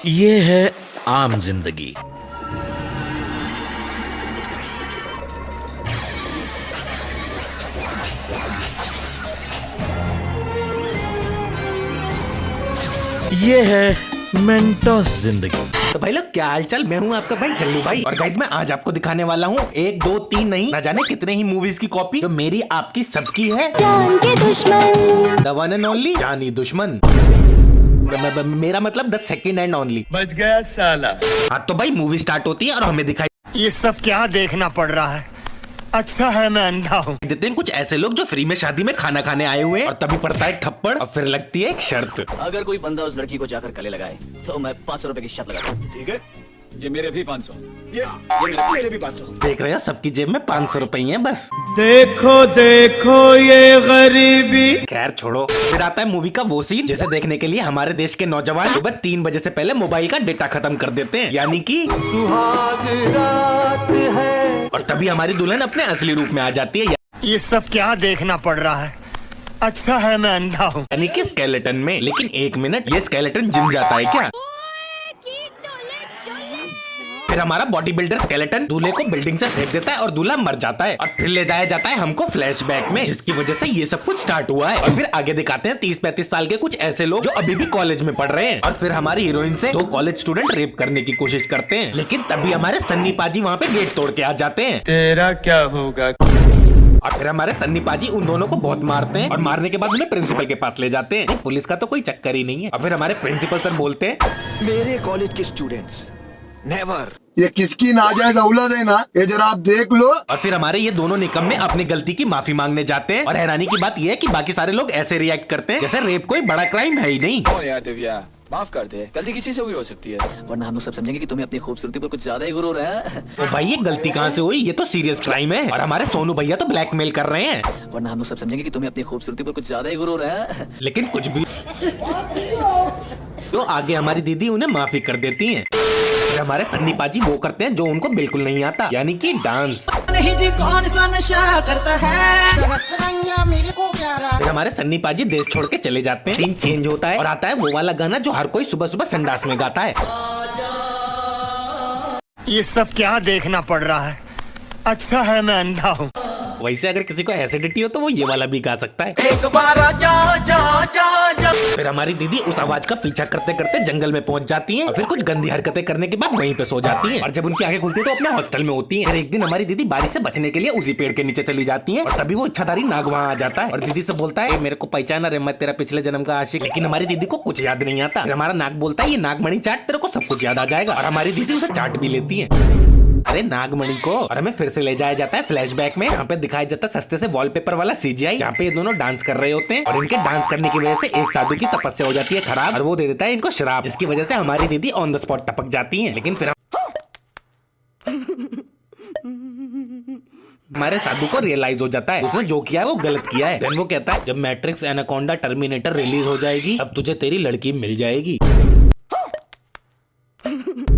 ये है आम जिंदगी। ये है मेंटोस जिंदगी। तो भाई लोग क्या हालचाल। मैं हूँ आपका भाई जल्लू भाई, और गाइज मैं आज आपको दिखाने वाला हूँ 1 2 3 नहीं, ना जाने कितने ही मूवीज की कॉपी जो मेरी आपकी सबकी है। जान के दुश्मन, द वन एंड ओनली जानी दुश्मन। मेरा मतलब द सेकंड एंड ओनली। बच गया साला। हाँ तो भाई मूवी स्टार्ट होती है और हमें दिखाई ये सब क्या देखना पड़ रहा है। अच्छा है मैं अंधा हूँ। देते हैं कुछ ऐसे लोग जो फ्री में शादी में खाना खाने आए हुए हैं, और तभी पड़ता है एक थप्पड़ और फिर लगती है एक शर्त। अगर कोई बंदा उस लड़की को जाकर गले लगाए तो मैं 500 रुपए की शर्त लगाता हूँ। ठीक है, ये मेरे भी 500, ये मेरे भी 500। देख रहे हैं सबकी जेब में 500 रुपए ही है बस। देखो देखो ये गरीबी। खैर छोड़ो, फिर आता है मूवी का वो सीन जिसे देखने के लिए हमारे देश के नौजवान सुबह 3 बजे से पहले मोबाइल का डेटा खत्म कर देते हैं, यानी कि और तभी हमारी दुल्हन अपने असली रूप में आ जाती है, ये सब क्या देखना पड़ रहा है। अच्छा है मैं अंधा हूँ। यानी कि स्केलेटन में। लेकिन 1 मिनट, ये स्केलेटन जिम जाता है क्या? फिर हमारा बॉडी बिल्डर स्केलेटन दूल्हे को बिल्डिंग से फेंक देता है और दूल्हा मर जाता है, और फिर ले जाया जाता है हमको फ्लैशबैक में, जिसकी वजह से ये सब कुछ स्टार्ट हुआ है। और फिर आगे दिखाते हैं 30-35 साल के कुछ ऐसे लोग जो अभी भी कॉलेज में पढ़ रहे हैं, और फिर हमारी हीरोइन से 2 कॉलेज स्टूडेंट रेप करने की कोशिश करते हैं। लेकिन तभी हमारे सन्नी पाजी वहाँ पे गेट तोड़ के आ जाते हैं। तेरा क्या होगा। और फिर हमारे सन्नी पाजी उन दोनों को बहुत मारते हैं, और मारने के बाद उन्हें प्रिंसिपल के पास ले जाते हैं। पुलिस का तो कोई चक्कर ही नहीं है। और फिर हमारे प्रिंसिपल सर बोलते हैं, मेरे कॉलेज के स्टूडेंट्स नेवर। ये किसकी नाजायज औलाद है ना, ये जरा आप देख लो। और फिर हमारे ये दोनों निकम्मे अपनी गलती की माफी मांगने जाते हैं, और हैरानी की बात ये है कि बाकी सारे लोग ऐसे रिएक्ट करते हैं जैसे रेप कोई बड़ा क्राइम है ही नहीं। ओ यार दिव्या, माफ कर दे, गलती किसी से भी हो सकती है, वरना हम लोग सब समझेंगे कि तुम्हें अपनी खूबसूरती पर कुछ ज्यादा ही गुरूर है। तो भाई ये गलती कहाँ से हुई, ये तो सीरियस क्राइम है, और हमारे सोनू भैया तो ब्लैकमेल कर रहे हैं, वरना हम लोग सब समझेंगे कि तुम्हें अपनी खूबसूरती पर कुछ ज्यादा ही गुरूर है। लेकिन कुछ भी तो आगे हमारी दीदी उन्हें माफी कर देती हैं। फिर हमारे सन्नी पाजी वो करते हैं जो उनको बिल्कुल नहीं आता, यानी कि डांस। नहीं जी कौन सा नशा करता है। फिर हमारे सन्नी पाजी देश छोड़ के चले जाते हैं। सीन चेंज होता है और आता है वो वाला गाना जो हर कोई सुबह सुबह संडास में गाता है। ये सब क्या देखना पड़ रहा है। अच्छा है मैं अंधा हूँ। वैसे अगर किसी को एसिडिटी हो तो वो ये वाला भी गा सकता है। एक बार जा। फिर हमारी दीदी उस आवाज का पीछा करते करते जंगल में पहुंच जाती हैं, और फिर कुछ गंदी हरकतें करने के बाद वहीं पे सो जाती हैं, और जब उनकी आंखें खुलती है तो अपने हॉस्टल में होती हैं। फिर एक दिन हमारी दीदी बारिश से बचने के लिए उसी पेड़ के नीचे चली जाती हैं, और तभी वो इच्छाधारी नाग वहाँ आ जाता है और दीदी से बोलता है, मेरे को पहचाना रे, मैं तेरा पिछले जन्म का आशिक। लेकिन हमारी दीदी को कुछ याद नहीं आता। फिर हमारा नाग बोलता है, ये नागमणि चाट, तेरे को सब कुछ याद आ जाएगा, और हमारी दीदी उसे चाट भी लेती है, अरे नागमणि को। और हमें फिर से ले जाया जाता है फ्लैशबैक में, यहाँ पे दिखाया जाता है सस्ते से वॉलपेपर वाला CGI, जहाँ पे ये दोनों डांस कर रहे होते हैं, और इनके डांस करने की वजह से एक साधु की तपस्या हो जाती है खराब, और वो दे देता है इनको शराब, जिसकी वजह से हमारी दीदी ऑन द स्पॉट टपक जाती है। लेकिन फिर हमारे साधु को रियलाइज हो जाता है उसने जो किया है वो गलत किया है। देन वो कहता है, जब मैट्रिक्स, एनाकोंडा, टर्मिनेटर रिलीज हो जाएगी अब तुझे तेरी लड़की मिल जाएगी।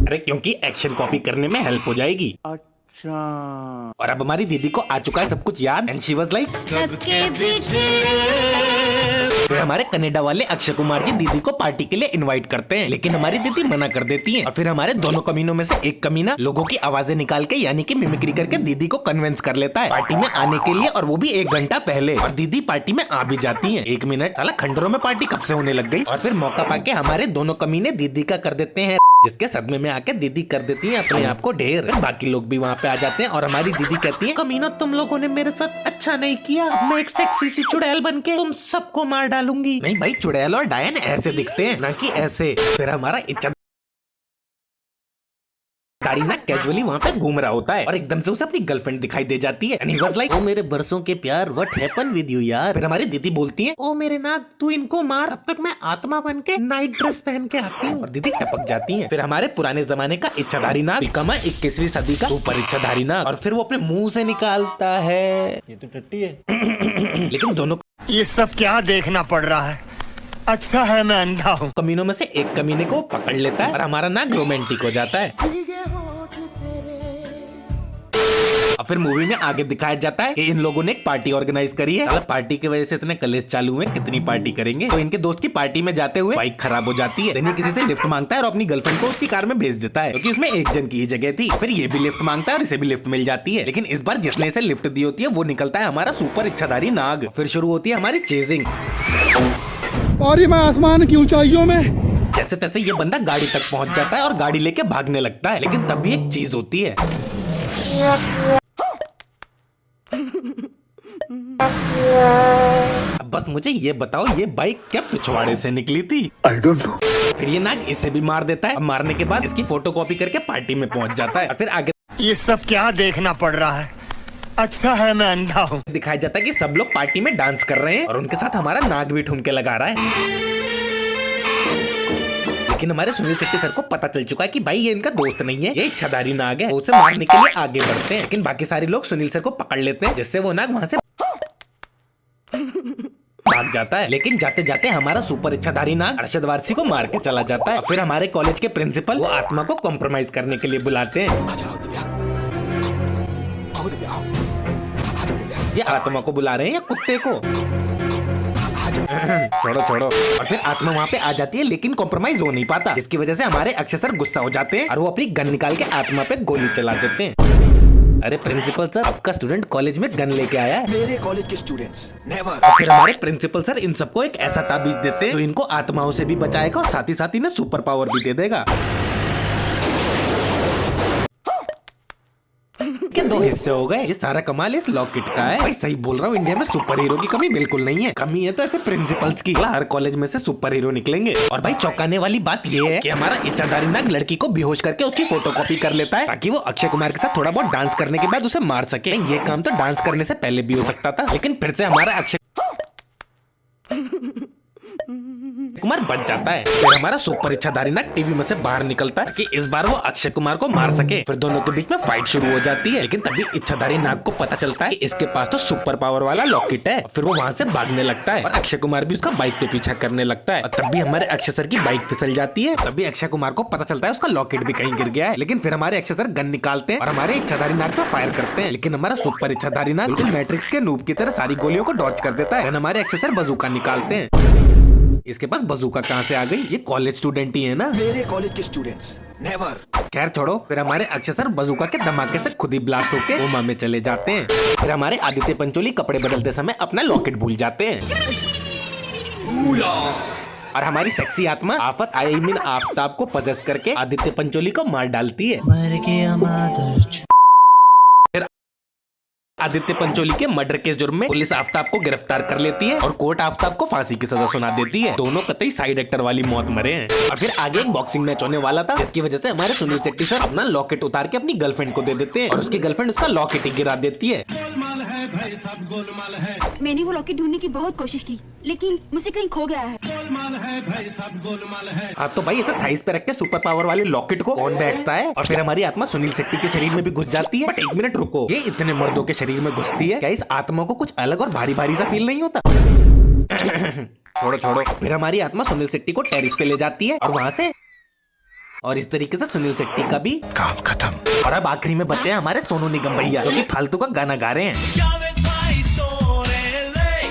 अरे क्योंकि एक्शन कॉपी करने में हेल्प हो जाएगी। अच्छा। और अब हमारी दीदी को आ चुका है सब कुछ याद, एंड शी वाज लाइक, फिर हमारे कनाडा वाले अक्षय कुमार जी दीदी को पार्टी के लिए इनवाइट करते हैं, लेकिन हमारी दीदी मना कर देती है। और फिर हमारे दोनों कमीनों में से एक कमीना लोगों की आवाजें निकाल के, यानी कि मिमिक्री करके दीदी को कन्विंस कर लेता है पार्टी में आने के लिए, और वो भी 1 घंटा पहले, और दीदी पार्टी में आ भी जाती है। 1 मिनट, साला खंडरों में पार्टी कब से होने लग गई। और फिर मौका पाके हमारे दोनों कमीने दीदी का कर देते हैं, जिसके सदमे में आके दीदी कर देती है अपने आप को ढेर। बाकी लोग भी वहाँ पे आ जाते हैं, और हमारी दीदी कहती है, कमीनों तुम लोगों ने मेरे साथ अच्छा नहीं किया, मैं एक सेक्सी सी चुड़ैल बन के तुम सबको मार डालूंगी। नहीं भाई, चुड़ैल और डायन ऐसे दिखते हैं, ना कि ऐसे। फिर हमारा ना कैजुअली वहाँ पे घूम रहा होता है, और एकदम से उसे अपनी गर्लफ्रेंड दिखाई दे जाती है, एंड ही वाज लाइक, ओ मेरे बरसों के प्यार, व्हाट हैपेंड विद यू यार। फिर हमारी दीदी बोलती है, ओ मेरे नाग, तू इनको मार, अब तक मैं आत्मा बन के नाइट ड्रेस पहन के आती हूँ। और दीदी टपक जाती है। फिर हमारे पुराने जमाने का इच्छाधारी नाग बिकमा 21वीं सदी का सुपर इच्छाधारी नाग, और फिर वो अपने मुंह से निकालता है, ये तो टट्टी है। लेकिन दोनों ये सब क्या देखना पड़ रहा है। अच्छा है मैं अंधा हूँ। कमीनों में से एक कमीने को पकड़ लेता है, और हमारा नाग रोमांटिक हो जाता है। और फिर मूवी में आगे दिखाया जाता है कि इन लोगों ने एक पार्टी ऑर्गेनाइज करी है। मतलब पार्टी की वजह से इतने कलेश चालू हुए, कितनी पार्टी करेंगे। तो इनके दोस्त की पार्टी में जाते हुए बाइक खराब हो जाती है। धनी किसी से लिफ्ट मांगता है और अपनी गर्लफ्रेंड को उसकी कार में भेज देता है, क्योंकि उसमें एक जन की ही जगह थी। फिर ये भी लिफ्ट मांगता है और इसे भी लिफ्ट मिल जाती है। लेकिन इस बार जिसने इसे लिफ्ट दी होती है वो निकलता है हमारा सुपर इच्छाधारी नाग। फिर शुरू होती है हमारी चेजिंग। और ये मैं आसमान की ऊंचाइयों में। जैसे तैसे ये बंदा गाड़ी तक पहुंच जाता है और गाड़ी लेके भागने लगता है। लेकिन तब भी एक चीज होती है। अब बस मुझे ये बताओ, ये बाइक क्या पिछवाड़े से निकली थी? I don't know. फिर ये नाग इसे भी मार देता है। अब मारने के बाद इसकी फोटोकॉपी करके पार्टी में पहुंच जाता है। और फिर आगे ये सब क्या देखना पड़ रहा है? अच्छा है मैं अंधा हूँ। दिखाया जाता है कि सब लोग पार्टी में डांस कर रहे हैं और उनके साथ हमारा नाग भी ठुमके लगा रहा है। लेकिन हमारे सुनील शेट्टी सर को पता चल चुका है कि भाई ये इनका दोस्त नहीं है, ये इच्छाधारी नाग है। वो उसे मारने के लिए आगे बढ़ते हैं, लेकिन बाकी सारे लोग सुनील सर को पकड़ लेते हैं, जिससे वो नाग वहां से भाग जाता है। लेकिन जाते जाते हमारा सुपर इच्छाधारी नाग अरशद वारसी को मार के चला जाता है। और फिर हमारे कॉलेज के प्रिंसिपल वो आत्मा को कॉम्प्रोमाइज करने के लिए बुलाते हैं। ये आत्मा को बुला रहे हैं या कुत्ते को? छोड़ो छोड़ो। और फिर आत्मा वहाँ पे आ जाती है, लेकिन कॉम्प्रोमाइज हो नहीं पाता, जिसकी वजह से हमारे अक्षय सर गुस्सा हो जाते हैं और वो अपनी गन निकाल के आत्मा पे गोली चला देते हैं। अरे प्रिंसिपल सर, आपका स्टूडेंट कॉलेज में गन लेके आया है। मेरे कॉलेज के स्टूडेंट्स नेवर। फिर हमारे प्रिंसिपल सर इन सबको एक ऐसा ताबीज देते हैं जो इनको आत्माओं से भी बचाएगा और साथ ही इन्हें सुपर पावर भी दे देगा। के दो हिस्से हो गए। ये सारा कमाल इस लॉकेट का है। भाई सही बोल रहा हूँ, इंडिया में सुपर हीरो की कमी बिल्कुल नहीं है। कमी है तो ऐसे प्रिंसिपल्स की। हर कॉलेज में से सुपर हीरो निकलेंगे। और भाई चौंकाने वाली बात ये है कि हमारा इच्छाधारी नाग लड़की को बेहोश करके उसकी फोटोकॉपी कर लेता है, ताकि वो अक्षय कुमार के साथ थोड़ा बहुत डांस करने के बाद उसे मार सके। ये काम तो डांस करने से पहले भी हो सकता था, लेकिन फिर से हमारा अक्षय कुमार बच जाता है। फिर हमारा सुपर इच्छाधारी नाग टीवी में से बाहर निकलता है कि इस बार वो अक्षय कुमार को मार सके। फिर दोनों के बीच में फाइट शुरू हो जाती है। लेकिन तभी इच्छाधारी नाग को पता चलता है कि इसके पास तो सुपर पावर वाला लॉकेट है। फिर वो वहाँ से भागने लगता है और अक्षय कुमार भी उसका बाइक पे पीछा करने लगता है। और तभी हमारे अक्षय सर की बाइक फिसल जाती है। तभी अक्षय कुमार को पता चलता है उसका लॉकेट भी कहीं गिर गया है। लेकिन फिर हमारे अक्षय सर गन निकालते हैं और हमारे इच्छाधारी नाग पे फायर करते हैं। लेकिन हमारा सुपर इच्छाधारी नाग बिल्कुल मैट्रिक्स के नूब की तरह सारी गोलियों को डॉच कर देता है। हमारे अक्षय सर बजूका निकालते हैं। इसके पास बजूका कहाँ से आ गई? ये कॉलेज स्टूडेंट ही है ना। मेरे कॉलेज के स्टूडेंट्स नेवर। खैर छोड़ो। फिर हमारे अक्षय सर बजूका के धमाके से खुद ही ब्लास्ट होके कोमा में चले जाते हैं। फिर हमारे आदित्य पंचोली कपड़े बदलते समय अपना लॉकेट भूल जाते हैं। और हमारी सेक्सी आत्मा आफत आई मीन आफ्ताब को पजेस करके आदित्य पंचोली को मार डालती है। आदित्य पंचोली के मर्डर के जुर्म में पुलिस आफ्ताब को गिरफ्तार कर लेती है और कोर्ट आफ्ताब को फांसी की सजा सुना देती है। दोनों कतई साइड एक्टर वाली मौत मरे हैं। और फिर आगे एक बॉक्सिंग मैच होने वाला था, जिसकी वजह से हमारे सुनील शेट्टी सर अपना लॉकेट उतार के अपनी गर्लफ्रेंड को दे देते हैं और उसकी गर्लफ्रेंड उसका लॉकेट ही गिरा देती है। मैंने वो लॉकेट ढूंढने की बहुत कोशिश की, लेकिन मुझसे कहीं खो गया है। हाँ तो भाई ऐसा थाइस पे रख के सुपर पावर वाले लॉकेट को कौन बैठता है? और फिर हमारी आत्मा सुनील शेट्टी के शरीर में भी घुस जाती है। बट एक मिनट रुको, ये इतने मर्दों के शरीर में घुसती है, क्या इस आत्मा को कुछ अलग और भारी भारी सा फील नहीं होता? छोड़ो छोड़ो। फिर हमारी आत्मा सुनील शेट्टी को टेरिस पे ले जाती है और वहाँ से और इस तरीके से सुनील शेट्टी का भी काम खत्म। और अब आखिरी में बचे हैं हमारे सोनू निगम भैया, जो कि फालतू का गाना गा रहे हैं।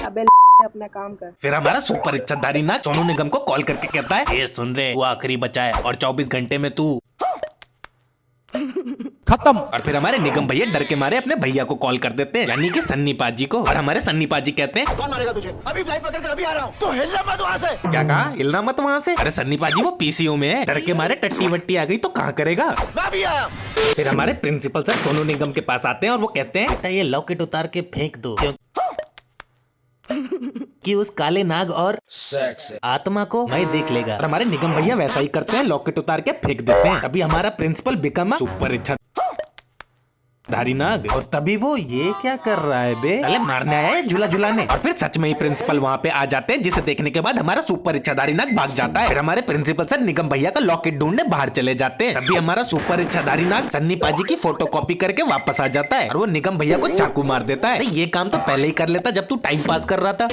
अबे अपना काम कर। फिर हमारा सुपर इच्छाधारी नाग सोनू निगम को कॉल करके कहता है, ये सुन रहे, वो आखिरी बचा है और 24 घंटे में तू खत्म। और फिर हमारे निगम भैया डर के मारे अपने भैया को कॉल कर देते हैं, यानी कि सन्नी पाजी को। और हमारे सन्नी पाजी कहते हैं, कौन मारेगा तुझे? अभी फ्लाइट पकड़ कर अभी आ रहा हूँ, तो हिलना मत वहाँ से। क्या कहा? हिलना मत वहाँ से? अरे सन्नी पाजी वो पीसीओ में है, डर के मारे टट्टी वट्टी आ गई तो कहाँ करेगा। मैं भी आया। फिर हमारे प्रिंसिपल सर सोनू निगम के पास आते हैं और वो कहते हैं, बेटा ये लॉकेट उतार के फेंक दो कि उस काले नाग और आत्मा को मैं देख लेगा। और हमारे निगम भैया वैसा ही करते हैं, लॉकेट उतार के फेंक देते हैं। तभी हमारा प्रिंसिपल बिकम सुपर इच्छाधारी नाग। और तभी वो ये क्या कर रहा है बे? अरे मारने आया है झूला झुलाने। और फिर सच में ही प्रिंसिपल वहाँ पे आ जाते हैं, जिसे देखने के बाद हमारा सुपर इच्छाधारी नाग भाग जाता है। फिर हमारे प्रिंसिपल सर निगम भैया का लॉकेट ढूंढने बाहर चले जाते हैं। तभी हमारा सुपर इच्छाधारी नाग सन्नी पाजी की फोटो कॉपी करके वापस आ जाता है और वो निगम भैया को चाकू मार देता है। ये काम तो पहले ही कर लेता जब तू टाइम पास कर रहा था।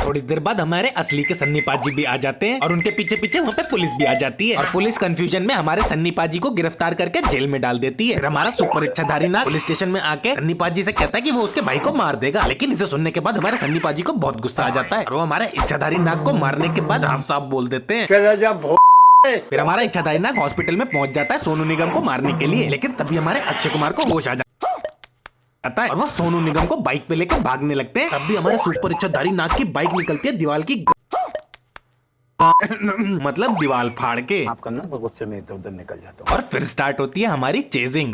थोड़ी देर बाद हमारे असली के सन्नी पाजी भी आ जाते हैं और उनके पीछे पीछे वहाँ पे पुलिस भी आ जाती है और पुलिस कंफ्यूजन में हमारे सन्नी पाजी को गिरफ्तार करके जेल में डाल देती है। फिर हमारा सुपर इच्छाधारी नाग पुलिस स्टेशन में आके सन्नी पाजी से कहता है कि वो उसके भाई को मार देगा, लेकिन इसे सुनने के बाद हमारे सन्नी पाजी को बहुत गुस्सा आ जाता है और वो हमारे इच्छाधारी नाग को मारने के बाद साफ साफ बोल देते हैं। फिर हमारा इच्छाधारी नाग हॉस्पिटल में पहुंच जाता है सोनू निगम को मारने के लिए, लेकिन तभी हमारे अक्षय कुमार को होश आ जाता है और वो सोनू निगम को बाइक पे लेकर भागने लगते हैं। तब भी हमारे सुपर इच्छाधारी नाग की बाइक निकलती है दीवार की मतलब दीवार फाड़ के। आप करना गुस्से में इधर उधर निकल जाता और फिर स्टार्ट होती है हमारी चेजिंग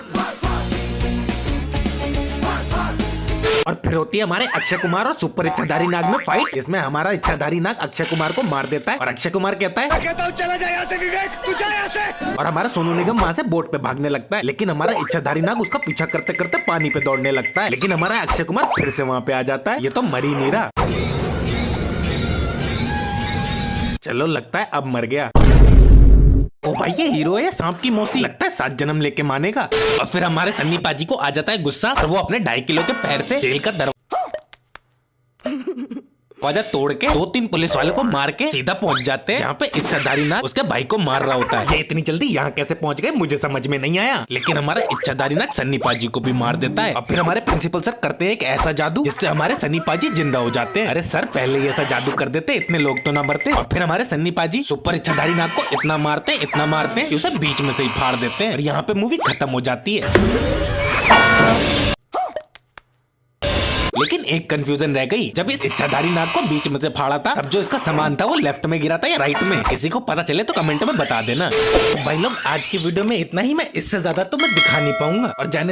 और फिर होती है हमारे अक्षय कुमार और सुपर इच्छाधारी नाग में फाइट। इसमें हमारा इच्छाधारी नाग अक्षय कुमार को मार देता है और अक्षय कुमार कहता है चला जा यहाँ से विवेक, तू जा यहाँ से। और हमारा सोनू निगम वहाँ से बोट पे भागने लगता है, लेकिन हमारा इच्छाधारी नाग उसका पीछा करते करते पानी पे दौड़ने लगता है, लेकिन हमारा अक्षय कुमार फिर से वहाँ पे आ जाता है। ये तो मर ही नहीं रहा। चलो लगता है अब मर गया। ओ भाई ये हीरो है सांप की मौसी, लगता है 7 जन्म लेके मानेगा। और फिर हमारे सन्नी पाजी को आ जाता है गुस्सा और वो अपने 2.5 किलो के पैर से जेल का दरवाजा तोड़ के 2-3 पुलिस वालों को मार के सीधा पहुंच जाते हैं जहाँ पे इच्छाधारी नाग उसके भाई को मार रहा होता है। ये इतनी जल्दी यहाँ कैसे पहुंच गए मुझे समझ में नहीं आया, लेकिन हमारा इच्छाधारी नाग सन्नी पाजी को भी मार देता है। और फिर हमारे प्रिंसिपल सर करते हैं एक ऐसा जादू जिससे हमारे सन्नी पाजी जिंदा हो जाते हैं। अरे सर पहले ही ऐसा जादू कर देते इतने लोग तो ना मरते। और फिर हमारे सन्नी पाजी सुपर इच्छाधारी नाग को इतना मारते हैं कि उसे बीच में से ही फाड़ देते हैं और यहाँ पे मूवी खत्म हो जाती है। लेकिन एक कंफ्यूजन रह गई, जब इस इच्छाधारी नाग को बीच में से फाड़ा था तब जो इसका सामान था वो लेफ्ट में गिरा था या राइट में, किसी को पता चले तो कमेंट में बता देना। भाई लोग आज की वीडियो में इतना ही, मैं इससे ज्यादा तो मैं दिखा नहीं पाऊंगा और जाने